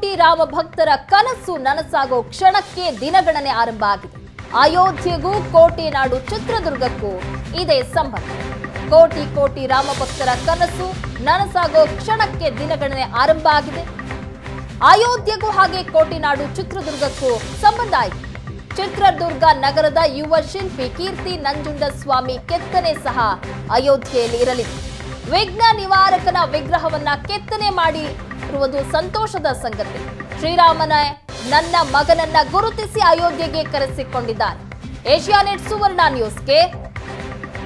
ಕೋಟಿ ರಾಮ ಭಕ್ತರ ಕನಸು ನನಸಾಗೋ ಕ್ಷಣಕ್ಕೆ ದಿನಗಣನೆ ಆರಂಭ ಆಗಿದೆ. ಅಯೋಧ್ಯೆಗೂ ಕೋಟಿ ನಾಡು ಚಿತ್ರದುರ್ಗಕ್ಕೂ ಇದೇ ಸಂಬಂಧ. ಕೋಟಿ ಕೋಟಿ ರಾಮ ಭಕ್ತರ ಕನಸು ನನಸಾಗೋ ಕ್ಷಣಕ್ಕೆ ದಿನಗಣನೆ ಆರಂಭ ಆಗಿದೆ. ಅಯೋಧ್ಯೆಗೂ ಹಾಗೆ ಕೋಟಿ ನಾಡು ಚಿತ್ರದುರ್ಗಕ್ಕೂ ಸಂಬಂಧ ಆಯಿತು. ಚಿತ್ರದುರ್ಗ ನಗರದ ಯುವ ಶಿಲ್ಪಿ ಕೀರ್ತಿ ನಂಜುಂಡಸ್ವಾಮಿ ಕೆತ್ತನೆ ಸಹ ಅಯೋಧ್ಯೆಯಲ್ಲಿ ಇರಲಿದೆ. ವಿಘ್ನ ನಿವಾರಕನ ವಿಗ್ರಹವನ್ನ ಕೆತ್ತನೆ ಮಾಡಿರುವುದು ಸಂತೋಷದ ಸಂಗತಿ. ಶ್ರೀರಾಮನ ನನ್ನ ಮಗನನ್ನ ಗುರುತಿಸಿ ಅಯೋಧ್ಯೆಗೆ ಕರೆಸಿಕೊಂಡಿದ್ದಾರೆ. ಏಷ್ಯಾನೆಟ್ ಸುವರ್ಣ ನ್ಯೂಸ್ಗೆ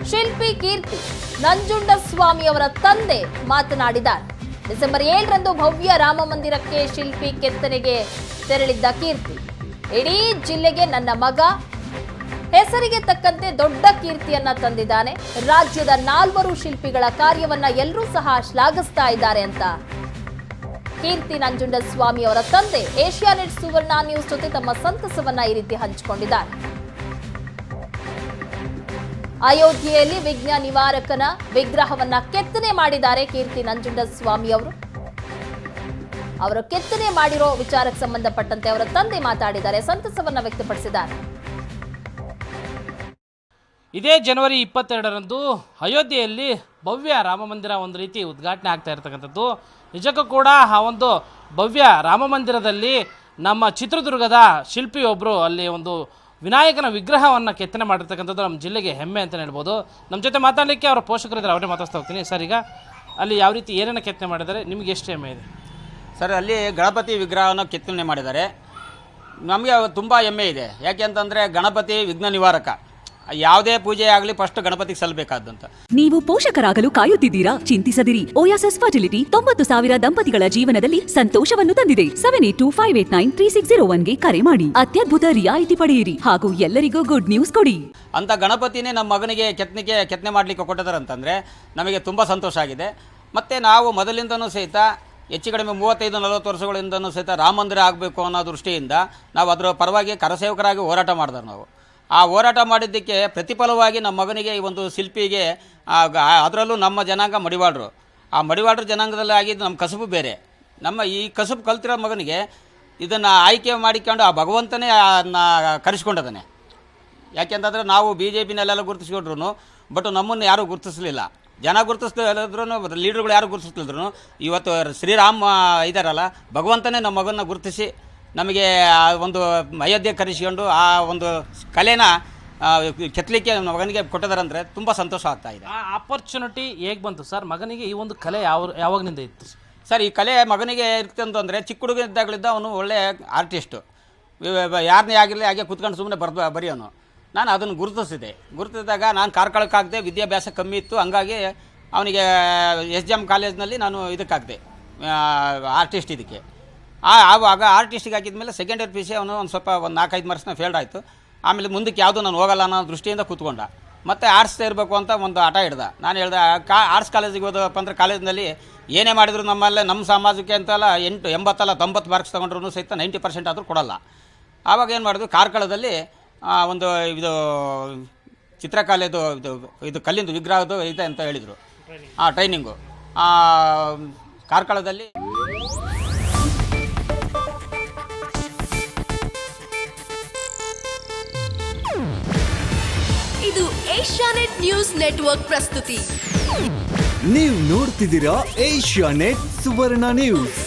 ಶಿಲ್ಪಿ ಕೀರ್ತಿ ನಂಜುಂಡಸ್ವಾಮಿ ಅವರ ತಂದೆ ಮಾತನಾಡಿದ್ದಾರೆ. ಡಿಸೆಂಬರ್ 7ರಂದು ಭವ್ಯ ರಾಮ ಮಂದಿರಕ್ಕೆ ಶಿಲ್ಪಿ ಕೆತ್ತನೆಗೆ ತೆರಳಿದ್ದ ಕೀರ್ತಿ, ಇಡೀ ಜಿಲ್ಲೆಗೆ ನನ್ನ ಮಗ ಹೆಸರಿಗೆ ತಕ್ಕಂತೆ ದೊಡ್ಡ ಕೀರ್ತಿಯನ್ನ ತಂದಿದ್ದಾನೆ. ರಾಜ್ಯದ 4 ಶಿಲ್ಪಿಗಳ ಕಾರ್ಯವನ್ನ ಎಲ್ಲರೂ ಸಹ ಶ್ಲಾಘಿಸ್ತಾ ಇದ್ದಾರೆ ಅಂತ ಕೀರ್ತಿ ನಂಜುಂಡಸ್ವಾಮಿ ಅವರ ತಂದೆ ಏಷ್ಯಾನೆಟ್ ಸುವರ್ಣ ನ್ಯೂಸ್ ಜೊತೆ ತಮ್ಮ ಸಂತಸವನ್ನ ಈ ರೀತಿ ಹಂಚಿಕೊಂಡಿದ್ದಾರೆ. ಅಯೋಧ್ಯೆಯಲ್ಲಿ ವಿಘ್ನ ನಿವಾರಕನ ವಿಗ್ರಹವನ್ನ ಕೆತ್ತನೆ ಮಾಡಿದ್ದಾರೆ ಕೀರ್ತಿ ನಂಜುಂಡಸ್ವಾಮಿ ಅವರು ಕೆತ್ತನೆ ಮಾಡಿರೋ ವಿಚಾರಕ್ಕೆ ಸಂಬಂಧಪಟ್ಟಂತೆ ಅವರ ತಂದೆ ಮಾತಾಡಿದ್ದಾರೆ, ಸಂತಸವನ್ನ ವ್ಯಕ್ತಪಡಿಸಿದ್ದಾರೆ. ಇದೇ ಜನವರಿ 22ರಂದು ಅಯೋಧ್ಯೆಯಲ್ಲಿ ಭವ್ಯ ರಾಮ ಮಂದಿರ ಒಂದು ರೀತಿ ಉದ್ಘಾಟನೆ ಆಗ್ತಾ ಇರತಕ್ಕಂಥದ್ದು. ನಿಜಕ್ಕೂ ಕೂಡ ಆ ಒಂದು ಭವ್ಯ ರಾಮ ಮಂದಿರದಲ್ಲಿ ನಮ್ಮ ಚಿತ್ರದುರ್ಗದ ಶಿಲ್ಪಿಯೊಬ್ಬರು ಅಲ್ಲಿ ಒಂದು ವಿನಾಯಕನ ವಿಗ್ರಹವನ್ನು ಕೆತ್ತನೆ ಮಾಡಿರ್ತಕ್ಕಂಥದ್ದು ನಮ್ಮ ಜಿಲ್ಲೆಗೆ ಹೆಮ್ಮೆ ಅಂತಲೇ ಹೇಳ್ಬೋದು. ನಮ್ಮ ಜೊತೆ ಮಾತಾಡಲಿಕ್ಕೆ ಅವರ ಪೋಷಕರಿದ್ದಾರೆ, ಅವರೇ ಮಾತಾಡ್ತಾ ಹೋಗ್ತೀನಿ. ಸರ್, ಈಗ ಅಲ್ಲಿ ಯಾವ ರೀತಿ ಏನೇನು ಕೆತ್ತನೆ ಮಾಡಿದ್ದಾರೆ, ನಿಮಗೆ ಎಷ್ಟು ಹೆಮ್ಮೆ ಇದೆ? ಸರ್, ಅಲ್ಲಿ ಗಣಪತಿ ವಿಗ್ರಹವನ್ನು ಕೆತ್ತನೆ ಮಾಡಿದ್ದಾರೆ. ನಮಗೆ ತುಂಬ ಹೆಮ್ಮೆ ಇದೆ. ಯಾಕೆ ಅಂತಂದರೆ ಗಣಪತಿ ವಿಘ್ನ ನಿವಾರಕ. ಯಾವುದೇ ಪೂಜೆ ಆಗಲಿ ಫಸ್ಟ್ ಗಣಪತಿಗೆ ಸಲ್ಲಬೇಕಾದಂತ. ನೀವು ಪೋಷಕರಾಗಲು ಕಾಯುತ್ತಿದ್ದೀರಾ? ಚಿಂತಿಸದಿರಿ. ಓಯಾಸಿಸ್ ಫರ್ಟಿಲಿಟಿ 90,000 ದಂಪತಿಗಳ ಜೀವನದಲ್ಲಿ ಸಂತೋಷವನ್ನು ತಂದಿದೆ. 7825893601ಗೆ ಕರೆ ಮಾಡಿ ಅತ್ಯದ್ಭುತ ರಿಯಾಯಿತಿ ಪಡೆಯಿರಿ ಹಾಗೂ ಎಲ್ಲರಿಗೂ ಗುಡ್ ನ್ಯೂಸ್ ಕೊಡಿ ಅಂತ ಗಣಪತಿನೇ ನಮ್ಮ ಮಗನಿಗೆ ಕೆತ್ತನೆ ಮಾಡಲಿಕ್ಕೆ ಕೊಟ್ಟಿದ್ದಾರೆ ಅಂತಂದರೆ ನಮಗೆ ತುಂಬ ಸಂತೋಷ ಆಗಿದೆ. ಮತ್ತು ನಾವು ಮೊದಲಿಂದನೂ ಸಹಿತ ಹೆಚ್ಚು ಕಡಿಮೆ 35-40 ವರ್ಷಗಳಿಂದನೂ ಸಹಿತ ರಾಮ ಮಂದಿರ ಆಗಬೇಕು ಅನ್ನೋ ದೃಷ್ಟಿಯಿಂದ ನಾವು ಅದರ ಪರವಾಗಿ ಕರಸೇವಕರಾಗಿ ಹೋರಾಟ ಮಾಡಿದ್ರು. ನಾವು ಆ ಹೋರಾಟ ಮಾಡಿದ್ದಕ್ಕೆ ಪ್ರತಿಫಲವಾಗಿ ನಮ್ಮ ಮಗನಿಗೆ ಈ ಒಂದು ಶಿಲ್ಪಿಗೆ ಅದರಲ್ಲೂ ನಮ್ಮ ಜನಾಂಗ ಮಡಿವಾಳರು, ಆ ಮಡಿವಾಳರ ಜನಾಂಗದಲ್ಲಿ ಆಗಿದ್ದು ನಮ್ಮ ಕಸುಬು ಬೇರೆ. ನಮ್ಮ ಈ ಕಸುಬು ಕಲ್ತಿರೋ ಮಗನಿಗೆ ಇದನ್ನು ಆಯ್ಕೆ ಮಾಡಿಕೊಂಡು ಆ ಭಗವಂತನೇ ಕರೆಸ್ಕೊಂಡಿದ್ದಾನೆ. ಯಾಕೆಂತಂದರೆ ನಾವು BJPನಲ್ಲೆಲ್ಲ ಗುರುತಿಸ್ಕೊಂಡ್ರು, ಬಟ್ ನಮ್ಮನ್ನು ಯಾರೂ ಗುರುತಿಸಲಿಲ್ಲ. ಜನ ಗುರುತಿಸ್ತಿದ್ರು, ಲೀಡರ್ಗಳು ಯಾರು ಗುರುತಿಸ್ತಿದ್ರು. ಇವತ್ತು ಶ್ರೀರಾಮ ಇದ್ದಾರಲ್ಲ, ಭಗವಂತನೇ ನಮ್ಮ ಮಗನ ಗುರುತಿಸಿ ನಮಗೆ ಒಂದು ಅಯೋಧ್ಯೆ ಕರೆಸಿಕೊಂಡು ಆ ಒಂದು ಕಲೆನ ಕೆತ್ತಲಿಕ್ಕೆ ನಮ್ಮ ಮಗನಿಗೆ ಕೊಟ್ಟಿದ್ದಾರಂದರೆ ತುಂಬ ಸಂತೋಷ ಆಗ್ತಾ ಇದೆ. ಆ ಆಪರ್ಚುನಿಟಿ ಹೇಗೆ ಬಂತು ಸರ್ ಮಗನಿಗೆ? ಈ ಒಂದು ಕಲೆ ಯಾವಾಗಿನಿಂದ ಇತ್ತು ಸರ್? ಈ ಕಲೆ ಮಗನಿಗೆ ಇರ್ತಂತಂದರೆ ಚಿಕ್ಕ ಹುಡುಗಿದ್ದಾಗಲಿದ್ದ ಅವನು ಒಳ್ಳೆ ಆರ್ಟಿಸ್ಟು. ಯಾರನ್ನೇ ಆಗಿರಲಿ ಹಾಗೆ ಕೂತ್ಕೊಂಡು ಸುಮ್ಮನೆ ಬರೆಯೋನು. ನಾನು ಅದನ್ನು ಗುರುತಿಸಿದಾಗ ನಾನು ಕಾರ್ಕಳಕ್ಕಾಗದೆ, ವಿದ್ಯಾಭ್ಯಾಸ ಕಮ್ಮಿ ಇತ್ತು. ಹಂಗಾಗಿ ಅವನಿಗೆ SJM ಕಾಲೇಜ್ನಲ್ಲಿ ನಾನು ಇದಕ್ಕಾಗದೆ, ಆರ್ಟಿಸ್ಟ್ ಇದಕ್ಕೆ. ಆವಾಗ ಆರ್ಟಿಸ್ಟಿಗೆ ಹಾಕಿದ್ಮೇಲೆ ಸೆಕೆಂಡ್ ಇಯರ್ PC ಅವನು ಒಂದು ಸ್ವಲ್ಪ 4-5 ಮಾರ್ಕ್ಸ್ನ ಫೇಲ್ಡ್ ಆಯಿತು. ಆಮೇಲೆ ಮುಂದಕ್ಕೆ ಯಾವುದು ನಾನು ಹೋಗಲ್ಲ ಅನ್ನೋ ದೃಷ್ಟಿಯಿಂದ ಕೂತ್ಕೊಂಡ. ಮತ್ತು ಆರ್ಟ್ಸ್ ಸೇರಬೇಕು ಅಂತ ಒಂದು ಹಠ ಹಿಡ್ದ. ನಾನು ಹೇಳ್ದೆ ಆರ್ಟ್ಸ್ ಕಾಲೇಜಿಗೆ ಹೋದಪ್ಪ ಅಂದರೆ ಕಾಲೇಜಿನಲ್ಲಿ ಏನೇ ಮಾಡಿದ್ರು ನಮ್ಮಲ್ಲೇ ನಮ್ಮ ಸಮಾಜಕ್ಕೆ ಅಂತಲ್ಲ 80 ಅಲ್ಲ 90 ಮಾರ್ಕ್ಸ್ ತೊಗೊಂಡ್ರೂ ಸಹಿತ 90% ಆದರೂ ಕೊಡಲ್ಲ. ಆವಾಗ ಏನು ಮಾಡಿದ್ರು, ಕಾರ್ಕಳದಲ್ಲಿ ಒಂದು ಇದು ಚಿತ್ರಕಲೆದು ಇದು ಕಲ್ಲಿಂದು ವಿಗ್ರಹದ್ದು ಇದೆ ಅಂತ ಹೇಳಿದರು. ಟ್ರೈನಿಂಗು ಕಾರ್ಕಳದಲ್ಲಿ. ಇದು ಏಷ್ಯಾನೆಟ್ ನ್ಯೂಸ್ ನೆಟ್ವರ್ಕ್ ಪ್ರಸ್ತುತಿ. ನೀವು ನೋಡ್ತಿದ್ದೀರಾ ಏಷ್ಯಾನೆಟ್ ಸುವರ್ಣ ನ್ಯೂಸ್.